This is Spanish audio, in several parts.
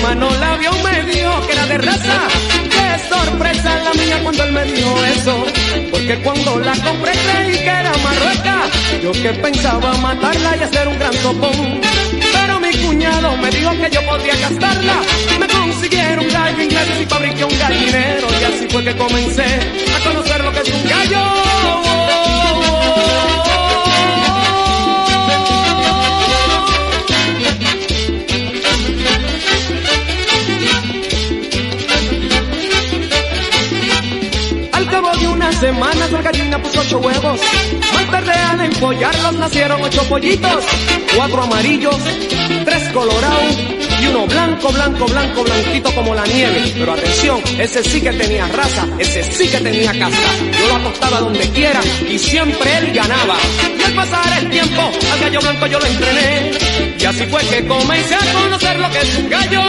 hermano la vio, me dijo que era de raza. Qué sorpresa la mía cuando él me dijo eso, porque cuando la compré creí que era marrueca. Yo que pensaba matarla y hacer un gran sopón, pero mi cuñado me dijo que yo podía gastarla. Me consiguieron un gallo inglés y fabriqué un gallinero, y así fue que comencé a conocer lo que es un gallo. Semanas la gallina puso 8 huevos, más tarde al empollarlos nacieron 8 pollitos, 4 amarillos, 3 colorados y uno blanco, blanco, blanco, blanquito como la nieve. Pero atención, ese sí que tenía raza, ese sí que tenía casta. Yo lo acostaba donde quiera y siempre él ganaba. Y al pasar el tiempo al gallo blanco yo lo entrené, y así fue que comencé a conocer lo que es un gallo.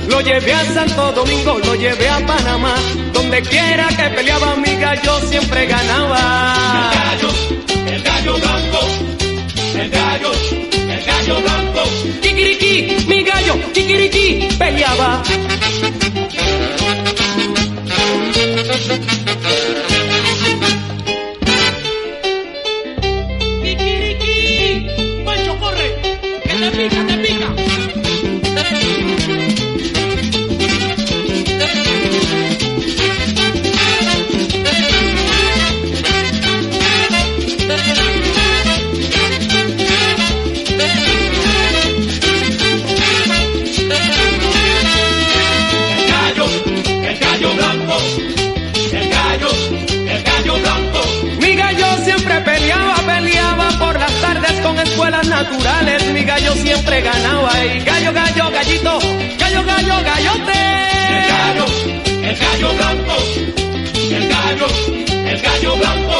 Lo llevé a Santo Domingo, lo llevé a Panamá, donde quiera que peleaba mi gallo siempre ganaba. El gallo blanco, el gallo blanco. Kikiriki, mi gallo, kikiriki, peleaba. Kikiriki, Pancho corre, que te pica, te pica. Escuelas naturales, mi gallo siempre ganaba. Y gallo, gallo, gallito, gallo, gallo, gallote. El gallo blanco, el gallo blanco.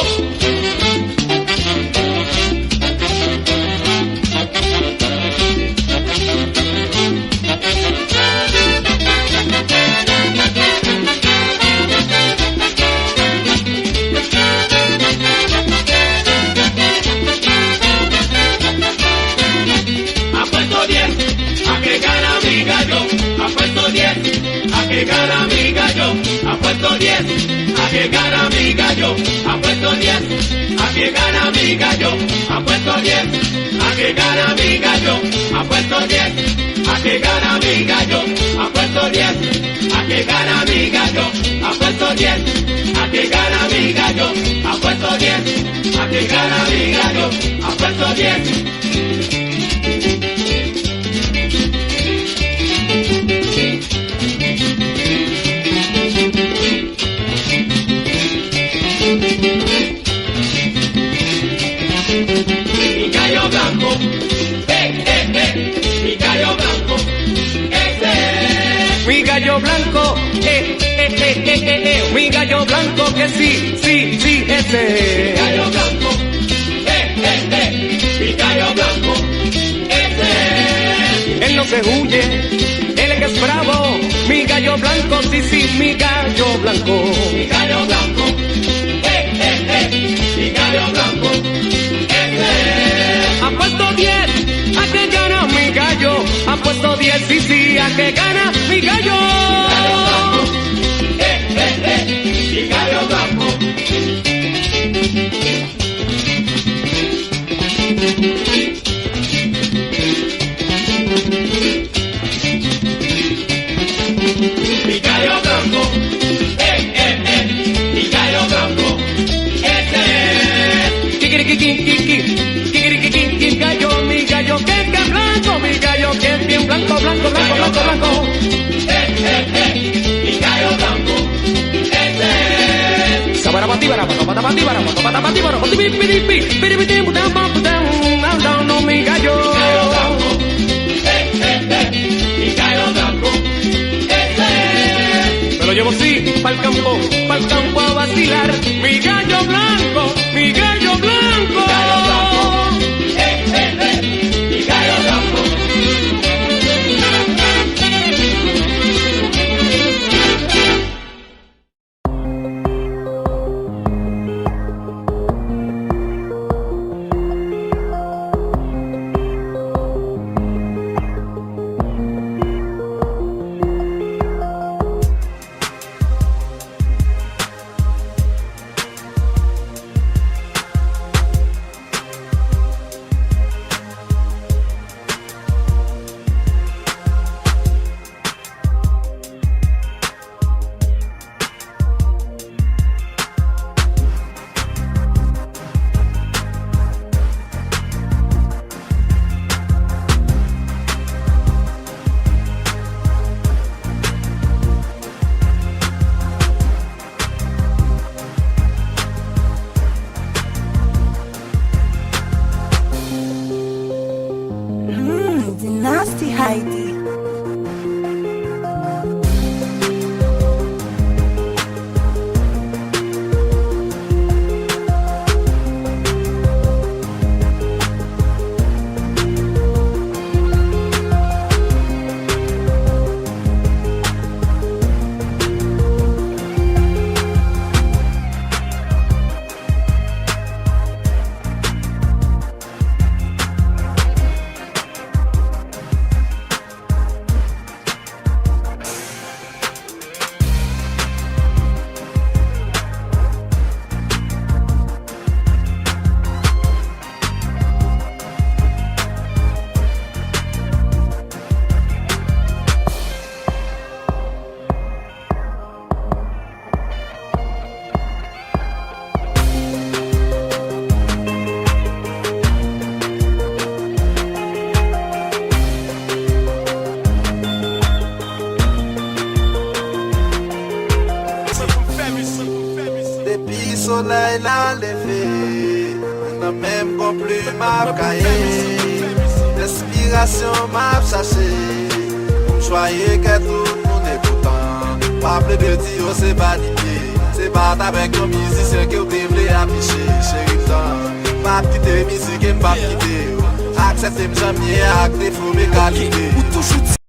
Apuesto 10 a que gana mi gallo, apuesto 10 a que gana mi gallo, apuesto 10 a que gana mi gallo, apuesto 10 a que gana mi gallo, apuesto 10 a que gana mi gallo, apuesto 10 a que gana mi gallo, apuesto 10 a que gana mi gallo, apuesto 10 a que gana mi gallo, apuesto 10. Mi gallo blanco, mi gallo blanco, mi gallo blanco, mi gallo blanco que sí, sí, sí, ese. Mi gallo blanco, mi gallo blanco, Él no se huye, él es que es bravo, mi gallo blanco, sí, sí, mi gallo blanco. Mi gallo blanco, mi gallo blanco, Apuesto 10 a que gana mi gallo, apuesto 10, sí, sí, a que gana mi gallo. Mi gallo blanco. Mi gallo blanco, mi gallo blanco, ese es. Kikiriki, kikiriki, kikiriki, gallo, mi gallo blanco. Mi gallo blanco. No, mi gallo. Mi gallo blanco. Me lo llevo sí pa'l campo a vacilar. Mi gallo blanco, mi gallo blanco. Mi gallo blanco. Nasty Heidi. Depuis soleil la levé, n'a même pas plus m'a caillé. L'inspiration m'a chassé, choyé que tout le monde est content. Pas plus de dire c'est pas d'idée, c'est pas avec nos musiciens que vous devez afficher. Chéri temps, pas quitter musique et pas quitter. Acceptez-moi jamais, acte faut mes qualités.